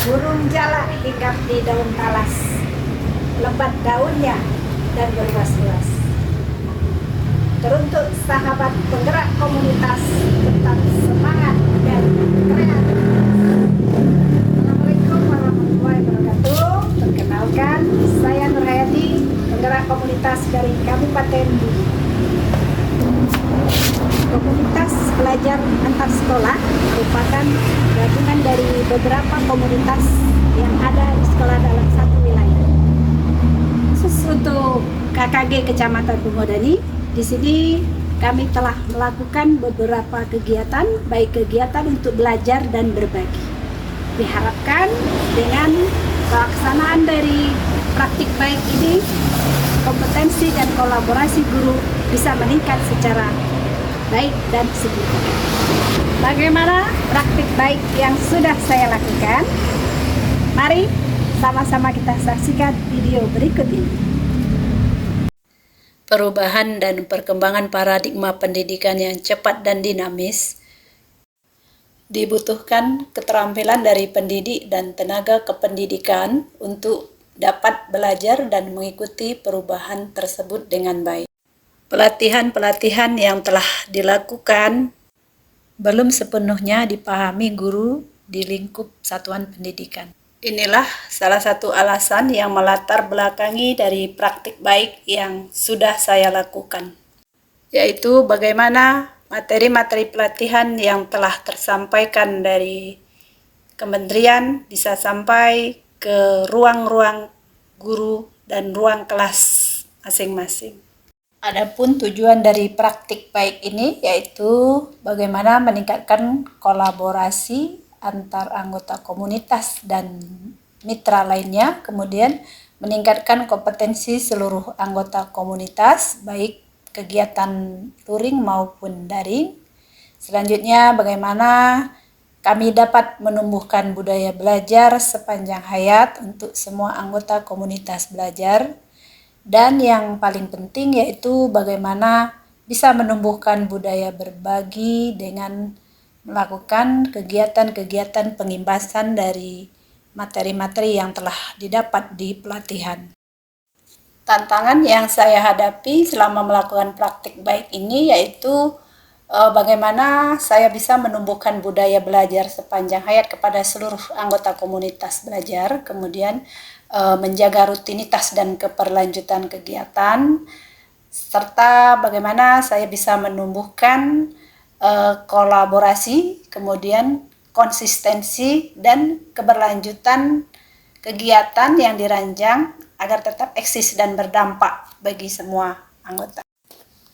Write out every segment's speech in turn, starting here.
Burung jalak hinggap di daun talas, lebat daunnya dan berluas-luas. Teruntuk sahabat penggerak komunitas, tetap semangat dan kreatif. Assalamualaikum warahmatullahi wabarakatuh. Perkenalkan, saya Nur Hayati, penggerak komunitas dari Kabupaten Bumi. Komunitas belajar antar sekolah merupakan gabungan dari beberapa komunitas yang ada di sekolah dalam satu wilayah. Khusus untuk KKG Kecamatan Bungodani, di sini kami telah melakukan beberapa kegiatan, baik kegiatan untuk belajar dan berbagi. Diharapkan dengan pelaksanaan dari praktik baik ini, kompetensi dan kolaborasi guru bisa meningkat secara baik dan signifikan. Bagaimana praktik baik yang sudah saya lakukan? Mari sama-sama kita saksikan video berikut ini. Perubahan dan perkembangan paradigma pendidikan yang cepat dan dinamis dibutuhkan keterampilan dari pendidik dan tenaga kependidikan untuk dapat belajar dan mengikuti perubahan tersebut dengan baik. Pelatihan-pelatihan yang telah dilakukan belum sepenuhnya dipahami guru di lingkup satuan pendidikan. Inilah salah satu alasan yang melatar belakangi dari praktik baik yang sudah saya lakukan, yaitu bagaimana materi-materi pelatihan yang telah tersampaikan dari kementerian bisa sampai ke ruang-ruang guru dan ruang kelas masing-masing. Adapun tujuan dari praktik baik ini yaitu bagaimana meningkatkan kolaborasi antar anggota komunitas dan mitra lainnya, kemudian meningkatkan kompetensi seluruh anggota komunitas, baik kegiatan luring maupun daring. Selanjutnya, bagaimana kami dapat menumbuhkan budaya belajar sepanjang hayat untuk semua anggota komunitas belajar. Dan yang paling penting yaitu bagaimana bisa menumbuhkan budaya berbagi dengan melakukan kegiatan-kegiatan pengimbasan dari materi-materi yang telah didapat di pelatihan. Tantangan yang saya hadapi selama melakukan praktik baik ini yaitu bagaimana saya bisa menumbuhkan budaya belajar sepanjang hayat kepada seluruh anggota komunitas belajar, kemudian menjaga rutinitas dan keberlanjutan kegiatan, serta bagaimana saya bisa menumbuhkan kolaborasi, kemudian konsistensi dan keberlanjutan kegiatan yang dirancang agar tetap eksis dan berdampak bagi semua anggota.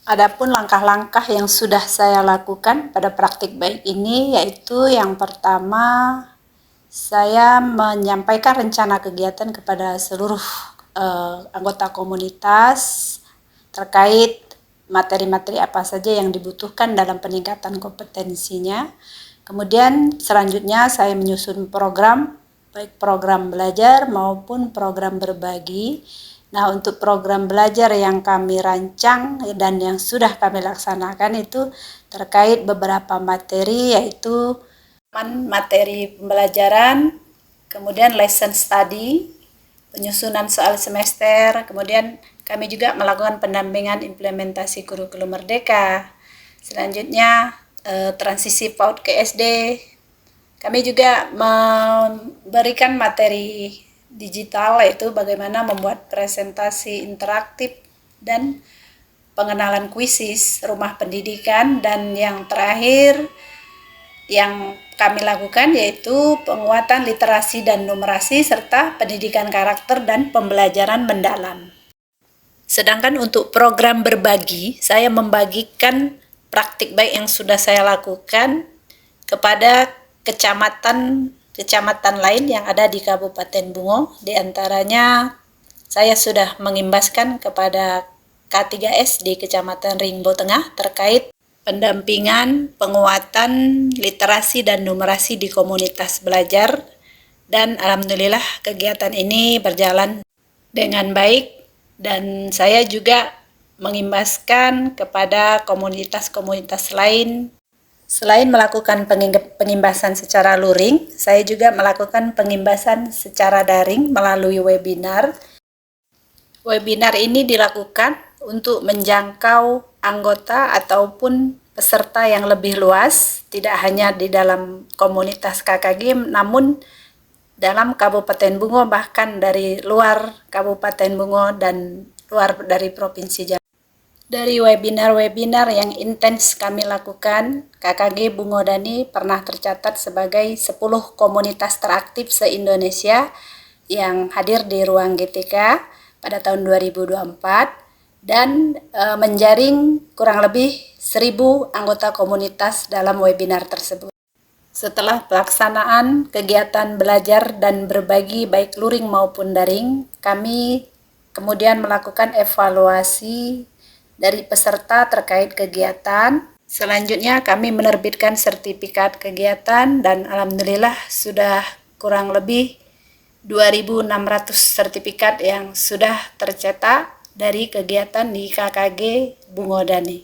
Adapun langkah-langkah yang sudah saya lakukan pada praktik baik ini yaitu yang pertama, saya menyampaikan rencana kegiatan kepada seluruh anggota komunitas terkait materi-materi apa saja yang dibutuhkan dalam peningkatan kompetensinya. Kemudian selanjutnya saya menyusun program, baik program belajar maupun program berbagi. Nah, untuk program belajar yang kami rancang dan yang sudah kami laksanakan itu terkait beberapa materi, yaitu materi pembelajaran, kemudian lesson study, penyusunan soal semester, kemudian kami juga melakukan pendampingan implementasi kurikulum merdeka. Selanjutnya transisi PAUD ke SD. Kami juga memberikan materi digital, yaitu bagaimana membuat presentasi interaktif dan pengenalan kuisis rumah pendidikan, dan yang terakhir yang kami lakukan yaitu penguatan literasi dan numerasi serta pendidikan karakter dan pembelajaran mendalam. Sedangkan untuk program berbagi, saya membagikan praktik baik yang sudah saya lakukan kepada kecamatan lain yang ada di Kabupaten Bungo. Di antaranya saya sudah mengimbaskan kepada K3S di Kecamatan Ringbo Tengah terkait pendampingan, penguatan literasi dan numerasi di komunitas belajar, dan alhamdulillah kegiatan ini berjalan dengan baik, dan saya juga mengimbaskan kepada komunitas-komunitas lain Selain melakukan pengimbasan secara luring, saya juga melakukan pengimbasan secara daring melalui webinar. Webinar ini dilakukan untuk menjangkau anggota ataupun peserta yang lebih luas, tidak hanya di dalam komunitas KKG, namun dalam Kabupaten Bungo, bahkan dari luar Kabupaten Bungo dan luar dari Provinsi Jawa. Dari webinar-webinar yang intens kami lakukan, KKG Bungo Dani pernah tercatat sebagai 10 komunitas teraktif se-Indonesia yang hadir di ruang GTK pada tahun 2024 dan menjaring kurang lebih 1.000 anggota komunitas dalam webinar tersebut. Setelah pelaksanaan kegiatan belajar dan berbagi baik luring maupun daring, kami kemudian melakukan evaluasi dari peserta terkait kegiatan. Selanjutnya kami menerbitkan sertifikat kegiatan dan alhamdulillah sudah kurang lebih 2.600 sertifikat yang sudah tercetak dari kegiatan di KKG Bungo Dani.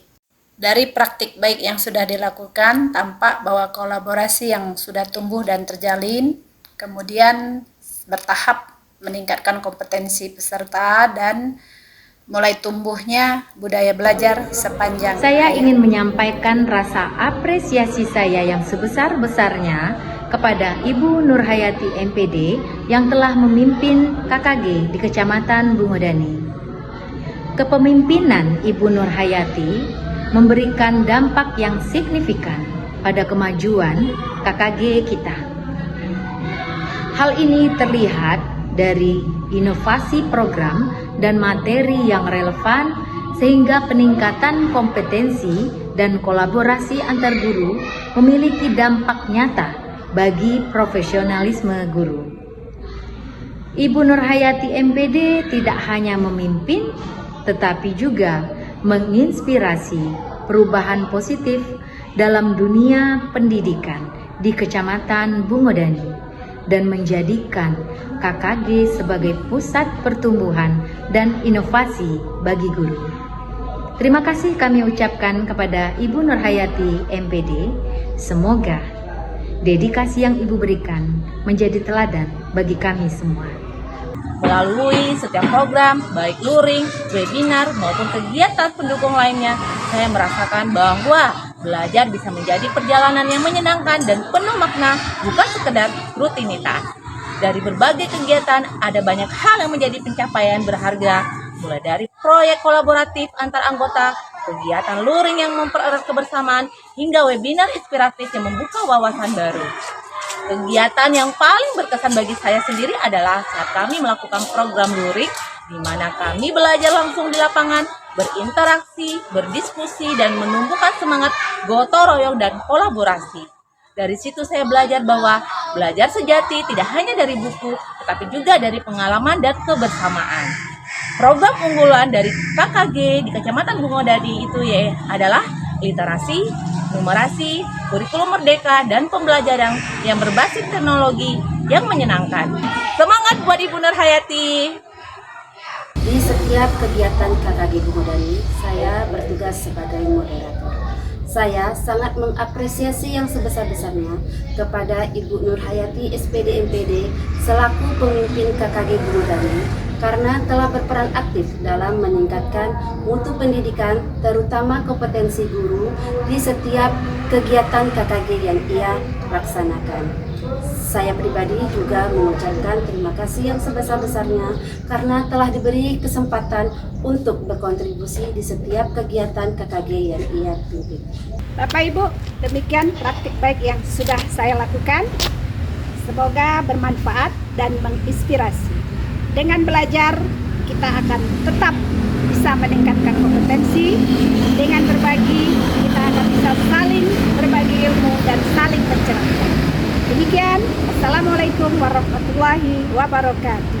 Dari praktik baik yang sudah dilakukan, tampak bahwa kolaborasi yang sudah tumbuh dan terjalin, kemudian bertahap meningkatkan kompetensi peserta dan mulai tumbuhnya budaya belajar sepanjang Saya ingin menyampaikan rasa apresiasi saya yang sebesar-besarnya kepada Ibu Nurhayati MPD yang telah memimpin KKG di Kecamatan Bungo Dani. Kepemimpinan Ibu Nurhayati memberikan dampak yang signifikan pada kemajuan KKG kita. Hal ini terlihat dari inovasi program dan materi yang relevan sehingga peningkatan kompetensi dan kolaborasi antar guru memiliki dampak nyata bagi profesionalisme guru. Ibu Nurhayati MPD tidak hanya memimpin tetapi juga menginspirasi perubahan positif dalam dunia pendidikan di Kecamatan Bungo Dani dan menjadikan KKG sebagai pusat pertumbuhan dan inovasi bagi guru. Terima kasih kami ucapkan kepada Ibu Nurhayati MPD. Semoga dedikasi yang Ibu berikan menjadi teladan bagi kami semua. Melalui setiap program, baik luring, webinar, maupun kegiatan pendukung lainnya, saya merasakan bahwa belajar bisa menjadi perjalanan yang menyenangkan dan penuh makna, bukan sekedar rutinitas. Dari berbagai kegiatan, ada banyak hal yang menjadi pencapaian berharga, mulai dari proyek kolaboratif antar anggota, kegiatan luring yang mempererat kebersamaan, hingga webinar inspiratif yang membuka wawasan baru. Kegiatan yang paling berkesan bagi saya sendiri adalah saat kami melakukan program luring, di mana kami belajar langsung di lapangan, berinteraksi, berdiskusi, dan menumbuhkan semangat gotong royong dan kolaborasi. Dari situ saya belajar bahwa belajar sejati tidak hanya dari buku, tetapi juga dari pengalaman dan kebersamaan. Program unggulan dari KKG di Kecamatan Bungo Dani itu adalah literasi, numerasi, kurikulum merdeka, dan pembelajaran yang berbasis teknologi yang menyenangkan. Semangat buat Ibu Nurhayati! Di setiap kegiatan KKG Bungo Dani, saya bertugas sebagai moderator. Saya sangat mengapresiasi yang sebesar-besarnya kepada Ibu Nurhayati SPD MPD selaku pemimpin KKG Bungo Dani karena telah berperan aktif dalam meningkatkan mutu pendidikan terutama kompetensi guru di setiap kegiatan KKG yang ia laksanakan. Saya pribadi juga mengucapkan terima kasih yang sebesar-besarnya karena telah diberi kesempatan untuk berkontribusi di setiap kegiatan KKG yang ia pimpin. Bapak Ibu, demikian praktik baik yang sudah saya lakukan. Semoga bermanfaat dan menginspirasi. Dengan belajar, kita akan tetap bisa meningkatkan kompetensi. Dengan berbagi, kita akan bisa saling berbagi ilmu dan saling mencerahkan. Demikian, Assalamualaikum warahmatullahi wabarakatuh.